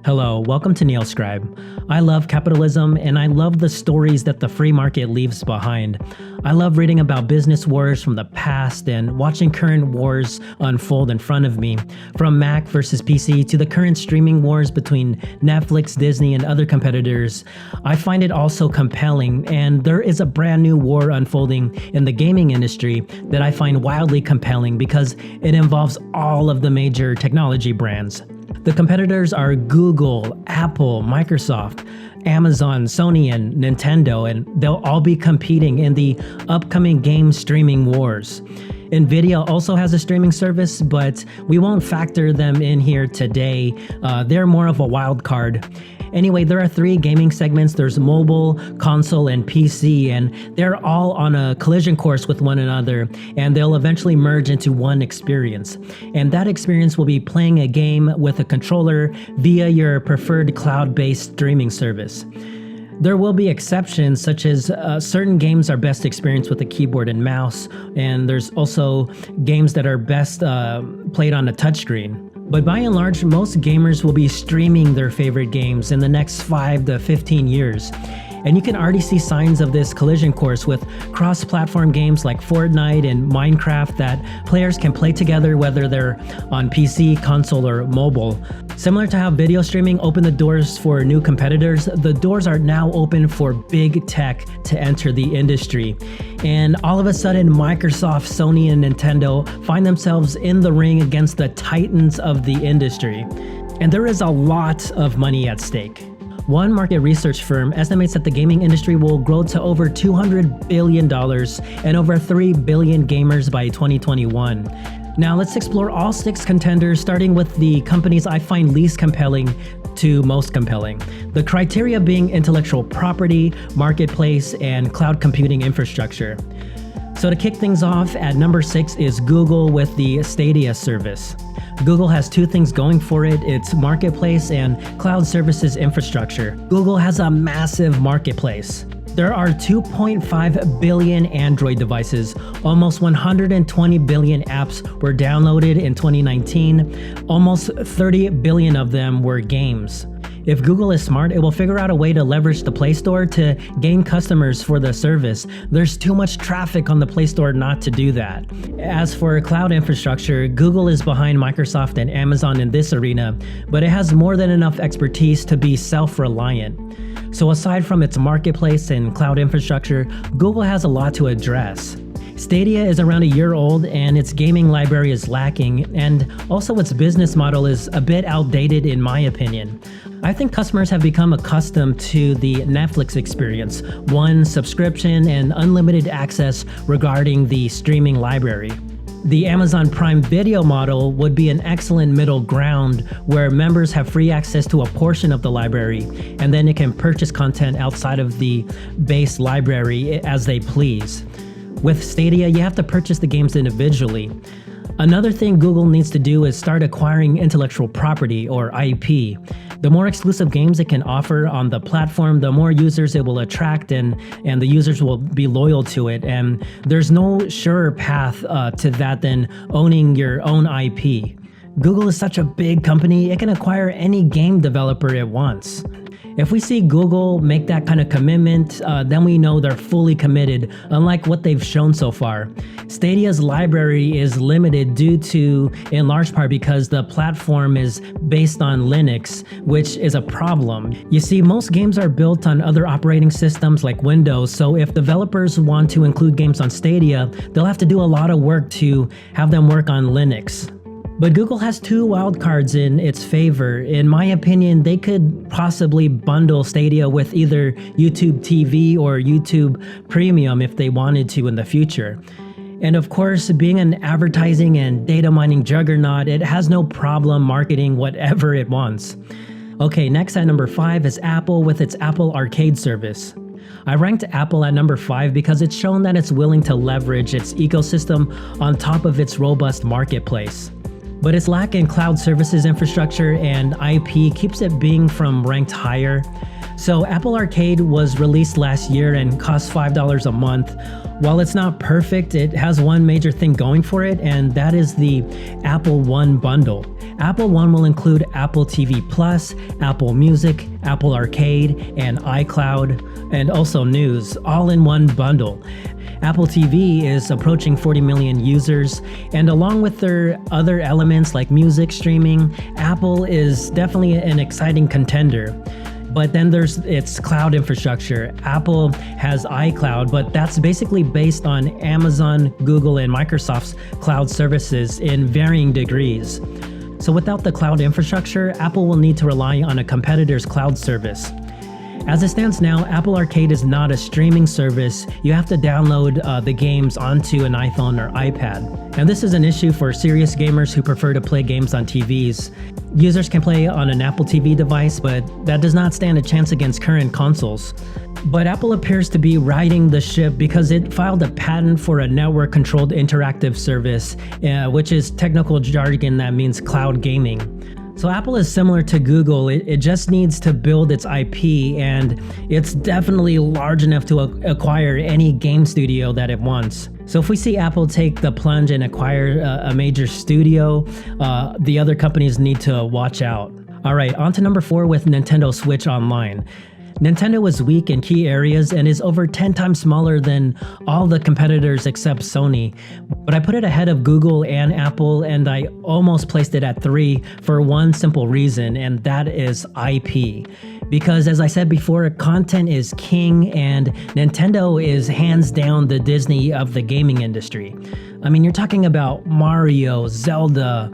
Hello, welcome to Neil Scribe. I love capitalism and I love the stories that the free market leaves behind. I love reading about business wars from the past and watching current wars unfold in front of me, from Mac versus PC to the current streaming wars between Netflix, Disney, and other competitors. I find it also compelling, and there is a brand new war unfolding in the gaming industry that I find wildly compelling because it involves all of the major technology brands. The competitors are Google, Apple, Microsoft, Amazon, Sony, and Nintendo, and they'll all be competing in the upcoming game streaming wars. Nvidia also has a streaming service, but we won't factor them in here today. They're more of a wild card. Anyway, there are three gaming segments. There's mobile, console, and PC, and they're all on a collision course with one another, and they'll eventually merge into one experience. And that experience will be playing a game with a controller via your preferred cloud-based streaming service. There will be exceptions, such as certain games are best experienced with a keyboard and mouse, and there's also games that are best played on a touchscreen. But by and large, most gamers will be streaming their favorite games in the next 5 to 15 years. And you can already see signs of this collision course with cross-platform games like Fortnite and Minecraft that players can play together whether they're on PC, console, or mobile. Similar to how video streaming opened the doors for new competitors, the doors are now open for big tech to enter the industry. And all of a sudden, Microsoft, Sony, and Nintendo find themselves in the ring against the titans of the industry. And there is a lot of money at stake. One market research firm estimates that the gaming industry will grow to over $200 billion and over 3 billion gamers by 2021. Now let's explore all 6 contenders, starting with the companies I find least compelling to most compelling. The criteria being intellectual property, marketplace, and cloud computing infrastructure. So to kick things off, at number 6 is Google with the Stadia service. Google has 2 things going for it, its marketplace and cloud services infrastructure. Google has a massive marketplace. There are 2.5 billion Android devices, almost 120 billion apps were downloaded in 2019, almost 30 billion of them were games. If Google is smart, it will figure out a way to leverage the Play Store to gain customers for the service. There's too much traffic on the Play Store not to do that. As for cloud infrastructure, Google is behind Microsoft and Amazon in this arena, but it has more than enough expertise to be self-reliant. So aside from its marketplace and cloud infrastructure, Google has a lot to address. Stadia is around a year old and its gaming library is lacking, and also its business model is a bit outdated in my opinion. I think customers have become accustomed to the Netflix experience, one subscription and unlimited access regarding the streaming library. The Amazon Prime Video model would be an excellent middle ground where members have free access to a portion of the library, and then they can purchase content outside of the base library as they please. With Stadia, you have to purchase the games individually. Another thing Google needs to do is start acquiring intellectual property, or IP. The more exclusive games it can offer on the platform, the more users it will attract, and the users will be loyal to it. And there's no surer path to that than owning your own IP. Google is such a big company, it can acquire any game developer it wants. If we see Google make that kind of commitment, then we know they're fully committed, unlike what they've shown so far. Stadia's library is limited due to, in large part, because the platform is based on Linux, which is a problem. You see, most games are built on other operating systems like Windows, so if developers want to include games on Stadia, they'll have to do a lot of work to have them work on Linux. But Google has 2 wildcards in its favor. In my opinion, they could possibly bundle Stadia with either YouTube TV or YouTube Premium if they wanted to in the future. And of course, being an advertising and data mining juggernaut, it has no problem marketing whatever it wants. Okay, next at number 5 is Apple with its Apple Arcade service. I ranked Apple at number 5 because it's shown that it's willing to leverage its ecosystem on top of its robust marketplace. But its lack in cloud services infrastructure and IP keeps it being from ranked higher. So Apple Arcade was released last year and cost $5 a month. While it's not perfect, it has one major thing going for it, and that is the Apple One bundle. Apple One will include Apple TV Plus, Apple Music, Apple Arcade, and iCloud, and also News, all in one bundle. Apple TV is approaching 40 million users, and along with their other elements like music streaming, Apple is definitely an exciting contender. But then there's its cloud infrastructure. Apple has iCloud, but that's basically based on Amazon, Google, and Microsoft's cloud services in varying degrees. So without the cloud infrastructure, Apple will need to rely on a competitor's cloud service. As it stands now, Apple Arcade is not a streaming service. You have to download the games onto an iPhone or iPad. And this is an issue for serious gamers who prefer to play games on TVs. Users can play on an Apple TV device, but that does not stand a chance against current consoles. But Apple appears to be riding the ship because it filed a patent for a network-controlled interactive service, which is technical jargon that means cloud gaming. So Apple is similar to Google. It just needs to build its IP, and it's definitely large enough to acquire any game studio that it wants. So if we see Apple take the plunge and acquire a major studio, the other companies need to watch out. All right, on to number 4 with Nintendo Switch Online. Nintendo is weak in key areas and is over 10 times smaller than all the competitors except Sony. But I put it ahead of Google and Apple, and I almost placed it at 3 for one simple reason, and that is IP. Because as I said before, content is king, and Nintendo is hands down the Disney of the gaming industry. I mean, you're talking about Mario, Zelda,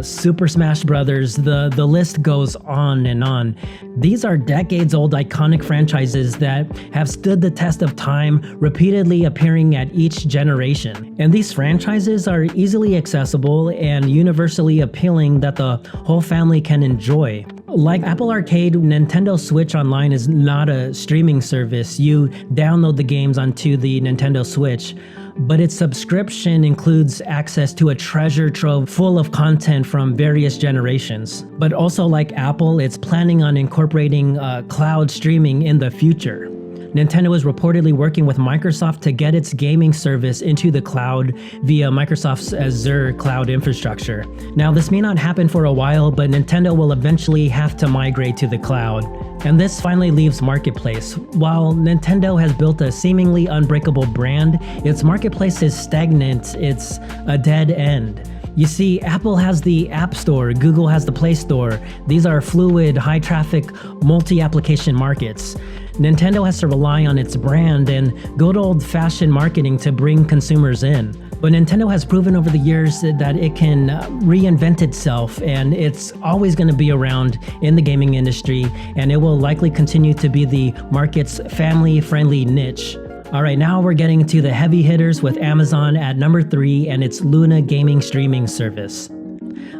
Super Smash Brothers, the list goes on and on. These are decades-old iconic franchises that have stood the test of time, repeatedly appearing at each generation. And these franchises are easily accessible and universally appealing that the whole family can enjoy. Like Apple Arcade, Nintendo Switch Online is not a streaming service. You download the games onto the Nintendo Switch, but its subscription includes access to a treasure trove full of content from various generations. But also like Apple, it's planning on incorporating cloud streaming in the future. Nintendo is reportedly working with Microsoft to get its gaming service into the cloud via Microsoft's Azure cloud infrastructure. Now, this may not happen for a while, but Nintendo will eventually have to migrate to the cloud. And this finally leaves Marketplace. While Nintendo has built a seemingly unbreakable brand, its marketplace is stagnant, it's a dead end. You see, Apple has the App Store, Google has the Play Store. These are fluid, high-traffic, multi-application markets. Nintendo has to rely on its brand and good old-fashioned marketing to bring consumers in. But Nintendo has proven over the years that it can reinvent itself, and it's always going to be around in the gaming industry, and it will likely continue to be the market's family-friendly niche. All right, now we're getting to the heavy hitters with Amazon at number 3 and its Luna gaming streaming service.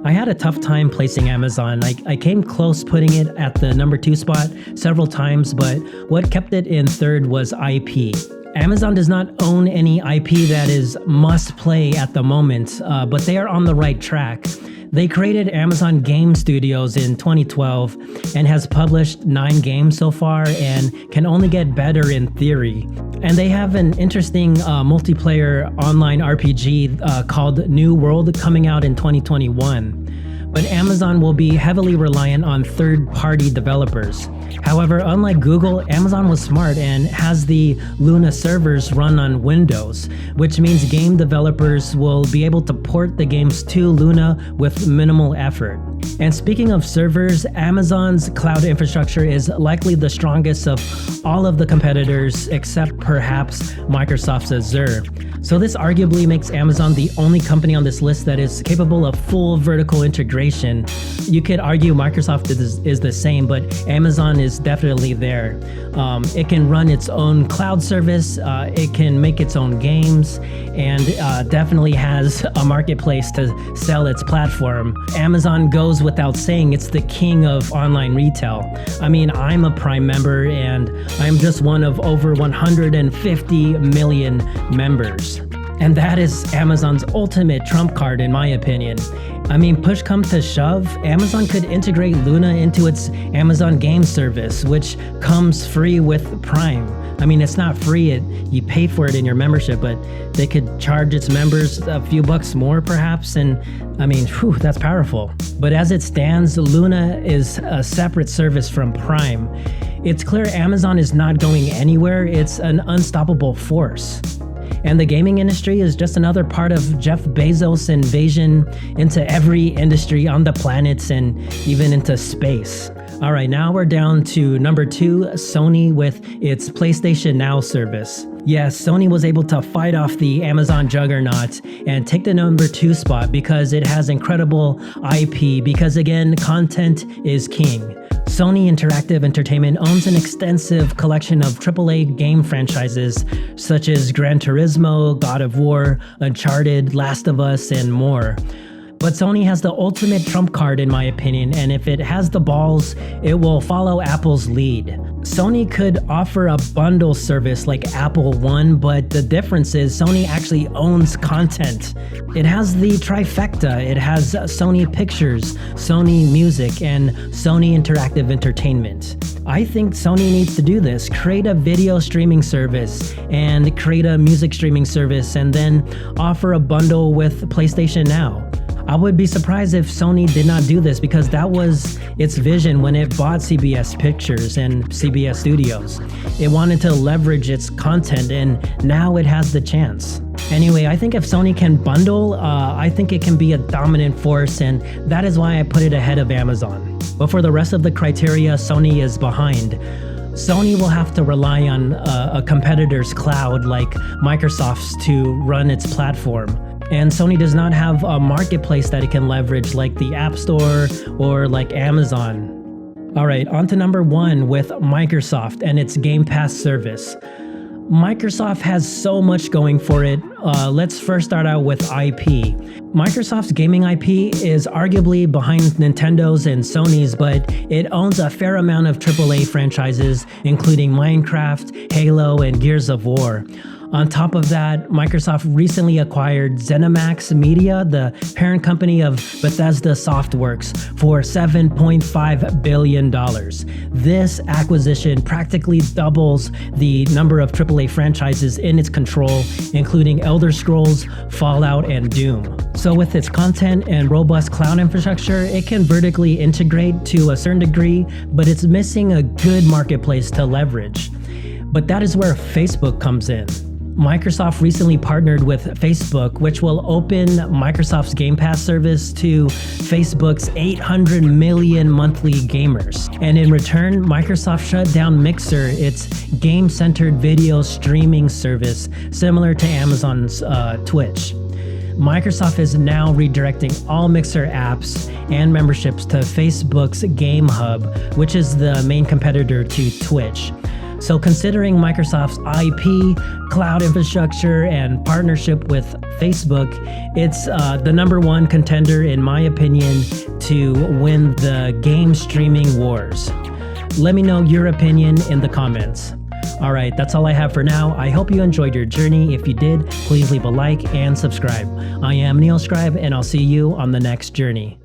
I had a tough time placing Amazon. I came close putting it at the number 2 spot several times, but what kept it in third was IP. Amazon does not own any IP that is must play at the moment, but they are on the right track. They created Amazon Game Studios in 2012 and has published 9 games so far and can only get better in theory. And they have an interesting multiplayer online RPG called New World coming out in 2021. But Amazon will be heavily reliant on third-party developers. However, unlike Google, Amazon was smart and has the Luna servers run on Windows, which means game developers will be able to port the games to Luna with minimal effort. And speaking of servers, Amazon's cloud infrastructure is likely the strongest of all of the competitors except perhaps Microsoft's Azure. So this arguably makes Amazon the only company on this list that is capable of full vertical integration. You could argue Microsoft is the same, but Amazon is definitely there. It can run its own cloud service, it can make its own games, and definitely has a marketplace to sell its platform. Amazon goes without saying, it's the king of online retail. I mean, I'm a Prime member and I'm just one of over 150 million members. And that is Amazon's ultimate trump card in my opinion. I mean, push come to shove, Amazon could integrate Luna into its Amazon Game Service, which comes free with Prime. I mean, it's not free, you pay for it in your membership, but they could charge its members a few bucks more perhaps, and I mean, that's powerful. But as it stands, Luna is a separate service from Prime. It's clear Amazon is not going anywhere, it's an unstoppable force. And the gaming industry is just another part of Jeff Bezos' invasion into every industry on the planet and even into space. All right, now we're down to number 2, Sony with its PlayStation Now service. Yes, Sony was able to fight off the Amazon juggernaut and take the number 2 spot because it has incredible IP, because again, content is king. Sony Interactive Entertainment owns an extensive collection of AAA game franchises such as Gran Turismo, God of War, Uncharted, Last of Us, and more. But Sony has the ultimate trump card in my opinion, and if it has the balls, it will follow Apple's lead. Sony could offer a bundle service like Apple One, but the difference is Sony actually owns content. It has the trifecta. It has Sony Pictures, Sony Music, and Sony Interactive Entertainment. I think Sony needs to do this. Create a video streaming service and create a music streaming service and then offer a bundle with PlayStation Now. I would be surprised if Sony did not do this because that was its vision when it bought CBS Pictures and CBS Studios. It wanted to leverage its content and now it has the chance. Anyway, I think if Sony can bundle, I think it can be a dominant force, and that is why I put it ahead of Amazon. But for the rest of the criteria, Sony is behind. Sony will have to rely on a competitor's cloud like Microsoft's to run its platform. And Sony does not have a marketplace that it can leverage like the App Store or like Amazon. All right, on to number 1 with Microsoft and its Game Pass service. Microsoft has so much going for it. Let's first start out with IP. Microsoft's gaming IP is arguably behind Nintendo's and Sony's, but it owns a fair amount of AAA franchises, including Minecraft, Halo, and Gears of War. On top of that, Microsoft recently acquired ZeniMax Media, the parent company of Bethesda Softworks, for $7.5 billion. This acquisition practically doubles the number of AAA franchises in its control, including Elder Scrolls, Fallout, and Doom. So with its content and robust cloud infrastructure, it can vertically integrate to a certain degree, but it's missing a good marketplace to leverage. But that is where Facebook comes in. Microsoft recently partnered with Facebook, which will open Microsoft's Game Pass service to Facebook's 800 million monthly gamers. And in return, Microsoft shut down Mixer, its game-centered video streaming service, similar to Amazon's Twitch. Microsoft is now redirecting all Mixer apps and memberships to Facebook's Game Hub, which is the main competitor to Twitch. So considering Microsoft's IP, cloud infrastructure, and partnership with Facebook, it's the number 1 contender, in my opinion, to win the game streaming wars. Let me know your opinion in the comments. All right, that's all I have for now. I hope you enjoyed your journey. If you did, please leave a like and subscribe. I am Neil Scribe, and I'll see you on the next journey.